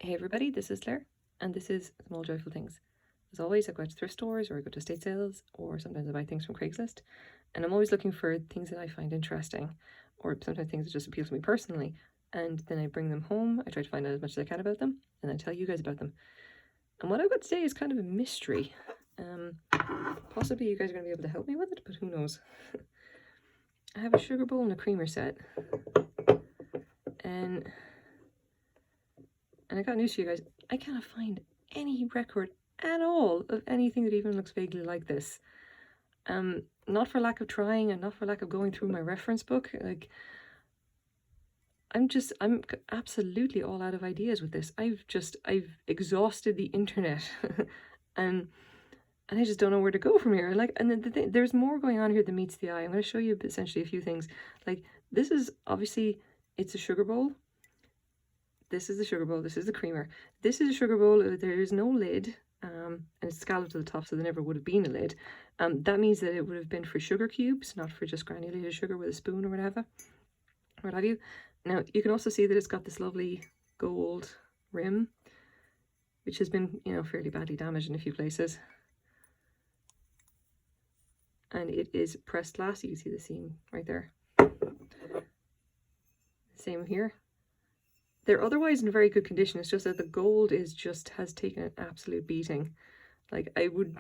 Hey everybody, this is Claire, and this is Small Joyful Things. As always, I go to thrift stores, or I go to estate sales, or sometimes I buy things from Craigslist, and I'm always looking for things that I find interesting, or sometimes things that just appeal to me personally, and then I bring them home. I try to find out as much as I can about them, and then tell you guys about them. And what I've got today is kind of a mystery. Possibly you guys are going to be able to help me with it, but who knows. I have a sugar bowl and a creamer set, and I got news for you guys. I cannot find any record at all of anything that even looks vaguely like this. Not for lack of trying and not for lack of going through my reference book. Like, I'm absolutely all out of ideas with this. I've exhausted the internet and I just don't know where to go from here. Like, and there's more going on here than meets the eye. I'm going to show you essentially a few things. Like, this is obviously, it's a sugar bowl. This is the sugar bowl. This is the creamer. This is a sugar bowl. There is no lid, and it's scalloped to the top, so there never would have been a lid. That means that it would have been for sugar cubes, not for just granulated sugar with a spoon or whatever. What have you? Now, you can also see that it's got this lovely gold rim, which has been, fairly badly damaged in a few places. And it is pressed glass. You can see the seam right there. Same here. They're otherwise in very good condition. It's just that the gold has taken an absolute beating. Like,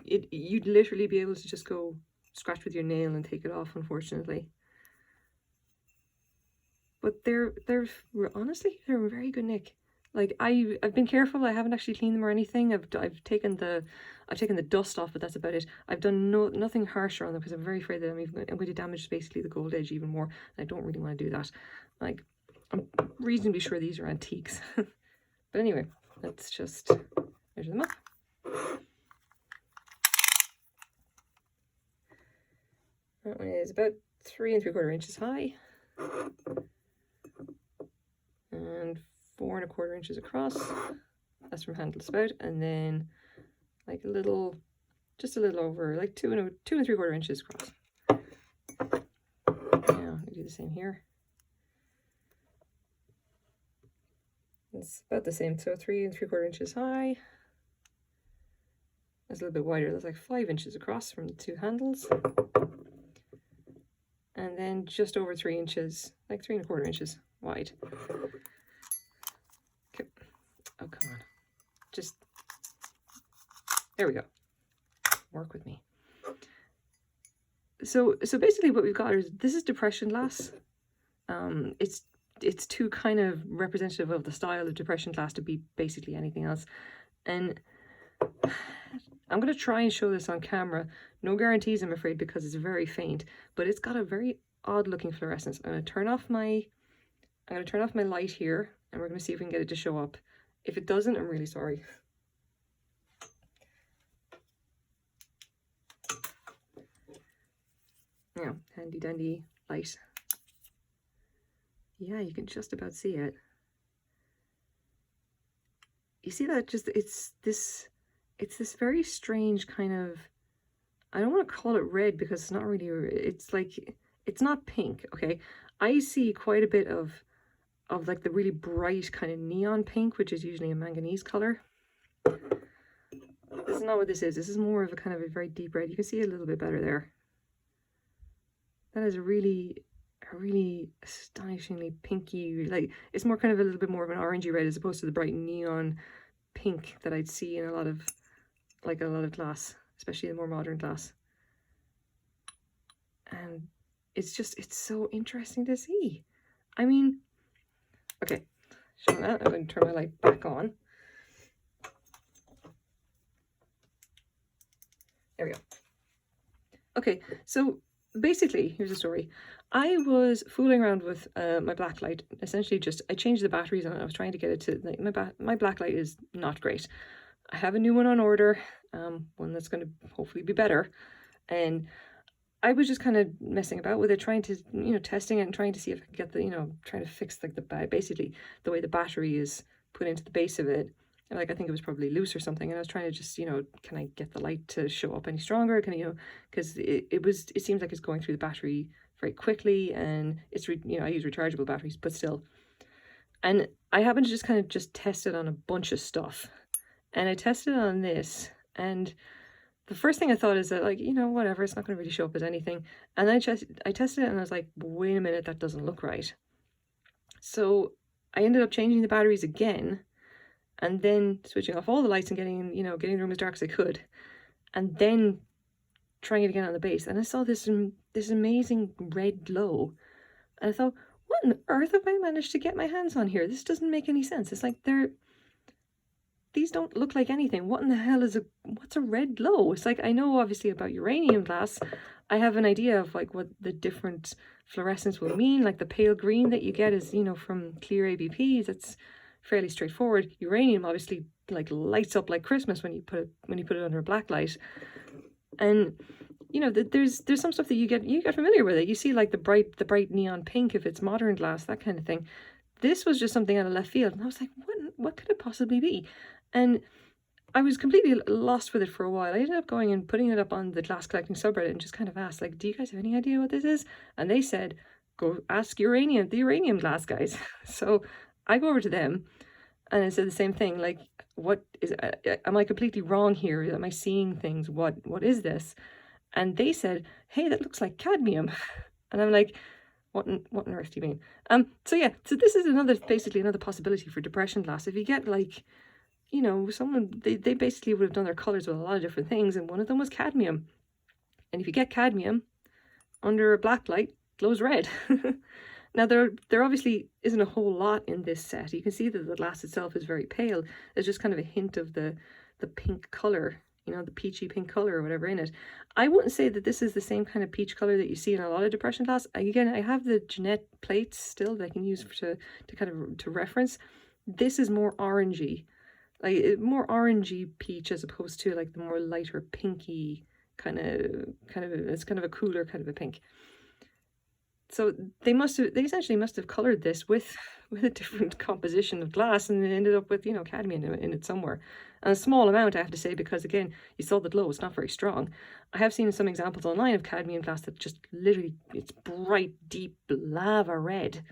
you'd literally be able to just go scratch with your nail and take it off, unfortunately. But they're honestly, they're in very good nick. Like, I've been careful. I haven't actually cleaned them or anything. I've taken the dust off, but that's about it. I've done nothing harsher on them because I'm very afraid that I'm going to damage basically the gold edge even more. And I don't really want to do that. Like, I'm reasonably sure these are antiques. But anyway, let's just measure them up. That one is about 3 3/4 inches high. And 4 1/4 inches across. That's from handle to spout. And then like just a little over, like 2 3/4 inches across. Now we do the same here. It's about the same, so 3 3/4 inches high. That's a little bit wider. That's like 5 inches across from the two handles. And then just over 3 inches, like 3 1/4 inches wide. Okay. Oh, come on. There we go. Work with me. So basically what we've got is, this is depression glass. It's too kind of representative of the style of depression glass to be basically anything else. And I'm going to try and show this on camera. No guarantees, I'm afraid, because it's very faint, but it's got a very odd looking fluorescence. I'm going to turn off my light here, and we're going to see if we can get it to show up. If it doesn't, I'm really sorry. Yeah, handy dandy light. Yeah, you can just about see it. You see that? It's this very strange kind of, I don't want to call it red because it's not really, it's like, it's not pink, okay? I see quite a bit of like the really bright kind of neon pink, which is usually a manganese color. This is not what this is. This is more of a kind of a very deep red. You can see it a little bit better there. That is a really astonishingly pinky, like, it's more kind of a little bit more of an orangey red as opposed to the bright neon pink that I'd see in a lot of glass, especially the more modern glass. And it's so interesting to see. I mean, okay, showing that, I'm going to turn my light back on. There we go. Okay, so basically, here's the story. I was fooling around with my blacklight. Essentially, I changed the batteries on it. I was trying to get it to, like, my blacklight is not great. I have a new one on order, one that's going to hopefully be better. And I was just kind of messing about with it, trying to, testing it and trying to see if I could get the, trying to fix like basically the way the battery is put into the base of it. And like, I think it was probably loose or something. And I was trying to just, can I get the light to show up any stronger? Can I, because it seems like it's going through the battery very quickly, and it's, I use rechargeable batteries, but still. And I happened to just kind of just test it on a bunch of stuff. And I tested it on this, and the first thing I thought is that, like, you know, whatever, it's not going to really show up as anything. And I tested it and I was like, wait a minute, that doesn't look right. So I ended up changing the batteries again, and then switching off all the lights and getting the room as dark as I could, and then trying it again on the base. And I saw this amazing red glow. And I thought, what on earth have I managed to get my hands on here? This doesn't make any sense. It's like these don't look like anything. What in the hell what's a red glow? It's like, I know obviously about uranium glass. I have an idea of like what the different fluorescence will mean. Like the pale green that you get is, from clear ABPs. It's fairly straightforward. Uranium obviously like lights up like Christmas when you put it under a black light. And there's some stuff that you get familiar with it. You see like the bright neon pink if it's modern glass, that kind of thing. This was just something out of left field, and I was like, what could it possibly be? And I was completely lost with it for a while. I ended up going and putting it up on the glass collecting subreddit and just kind of asked, like, do you guys have any idea what this is? And they said, go ask the uranium glass guys. So I go over to them and I said the same thing, like, what is, am I completely wrong here? Am I seeing things? What is this? And they said, hey, that looks like cadmium. And I'm like, what on earth do you mean? So this is basically another possibility for depression glass. If you get like, someone, they basically would have done their colors with a lot of different things, and one of them was cadmium. And if you get cadmium under a black light, glows red. Now there obviously isn't a whole lot in this set. You can see that the glass itself is very pale. There's just kind of a hint of the pink color, the peachy pink color or whatever in it. I wouldn't say that this is the same kind of peach color that you see in a lot of depression glass. Again, I have the Jeanette plates still that I can use to reference. This is more orangey, like more orangey peach as opposed to like the more lighter pinky kind of it's kind of a cooler kind of a pink. So they essentially must have colored this with a different composition of glass, and it ended up with cadmium in it somewhere. And a small amount, I have to say, because again, you saw the glow, it's not very strong. I have seen some examples online of cadmium glass that just literally, it's bright, deep lava red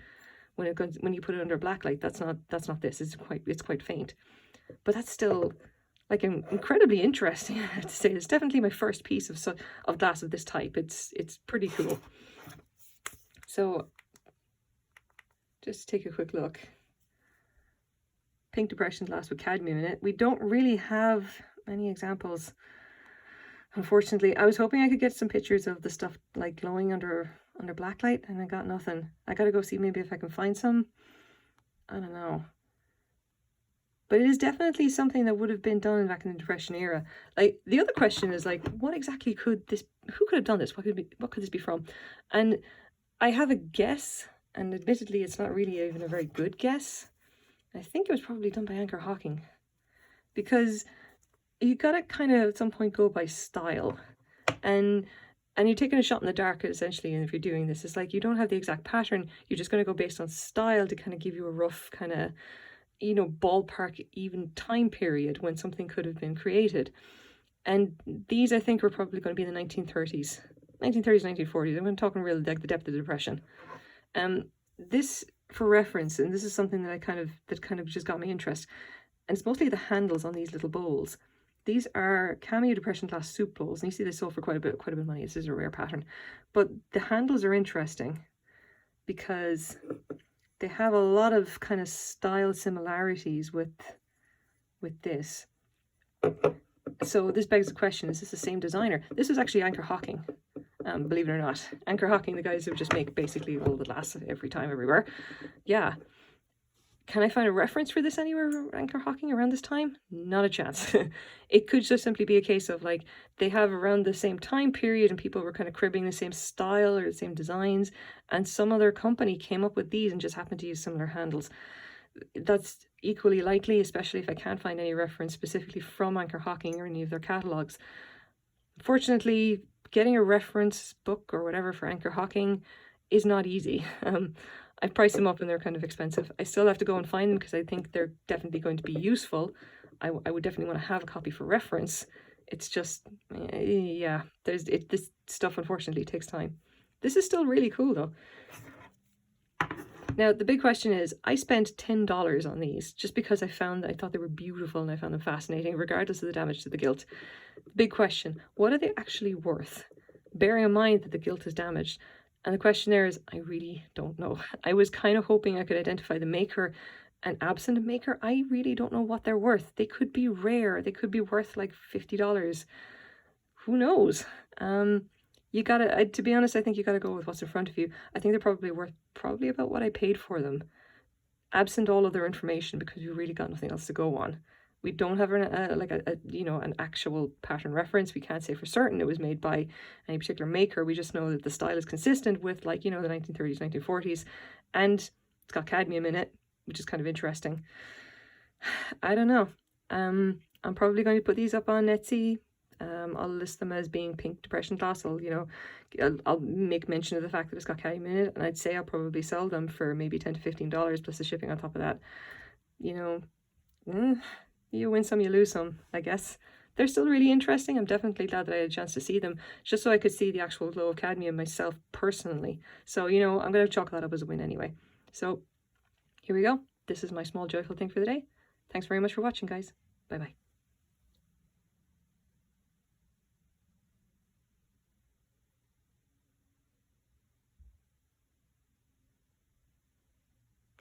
when you put it under black light. That's not this. It's quite faint. But that's still like incredibly interesting, I have to say. It's definitely my first piece of glass of this type. It's pretty cool. So just take a quick look. Pink depression glass with cadmium in it. We don't really have many examples, unfortunately. I was hoping I could get some pictures of the stuff like glowing under black light, and I got nothing. I gotta go see maybe if I can find some. I don't know. But it is definitely something that would have been done back in the Depression era. Like, the other question is, like, what exactly who could have done this? What could this be from? And I have a guess, and admittedly it's not really even a very good guess. I think it was probably done by Anchor Hawking, because you gotta kind of at some point go by style, and you're taking a shot in the dark essentially. And if you're doing this, it's like you don't have the exact pattern, you're just going to go based on style to kind of give you a rough kind of ballpark even time period when something could have been created. And these, I think, were probably going to be in the 1930s, 1940s. I'm talking really like the depth of the Depression. This, for reference, and this is something that that kind of just got me interest, and it's mostly the handles on these little bowls. These are Cameo Depression glass soup bowls, and you see they sold for quite a bit of money. This is a rare pattern, but the handles are interesting because they have a lot of kind of style similarities with this. So this begs the question, is this the same designer? This was actually Anchor Hawking, believe it or not. Anchor Hawking, the guys who just make basically all the glass every time, everywhere. Yeah. Can I find a reference for this anywhere, Anchor Hawking, around this time? Not a chance. It could just simply be a case of like they have around the same time period and people were kind of cribbing the same style or the same designs, and some other company came up with these and just happened to use similar handles. That's equally likely, especially if I can't find any reference specifically from Anchor Hawking or any of their catalogues. Fortunately, getting a reference book or whatever for Anchor Hawking is not easy. I've priced them up and they're kind of expensive. I still have to go and find them because I think they're definitely going to be useful. I would definitely want to have a copy for reference. It's just, yeah, this stuff unfortunately takes time. This is still really cool though. Now, the big question is, I spent $10 on these just because I thought they were beautiful and I found them fascinating, regardless of the damage to the gilt. Big question, what are they actually worth? Bearing in mind that the gilt is damaged. And the question there is, I really don't know. I was kind of hoping I could identify the maker, and absent a maker, I really don't know what they're worth. They could be rare. They could be worth like $50. Who knows? You gotta, to be honest, I think you gotta go with what's in front of you. I think they're probably worth about what I paid for them, absent all other information, because we really got nothing else to go on. We don't have an actual pattern reference. We can't say for certain it was made by any particular maker. We just know that the style is consistent with, like, the 1930s, 1940s, and it's got cadmium in it, which is kind of interesting. I don't know. I'm probably going to put these up on Etsy. I'll list them as being pink depression glass. I'll make mention of the fact that it's got cadmium in it, and I'd say I'll probably sell them for maybe $10 to $15 plus the shipping on top of that. You win some, you lose some, I guess. They're still really interesting. I'm definitely glad that I had a chance to see them, just so I could see the actual glow of cadmium myself personally. So, I'm going to chalk that up as a win anyway. So, here we go. This is my small joyful thing for the day. Thanks very much for watching, guys. Bye-bye.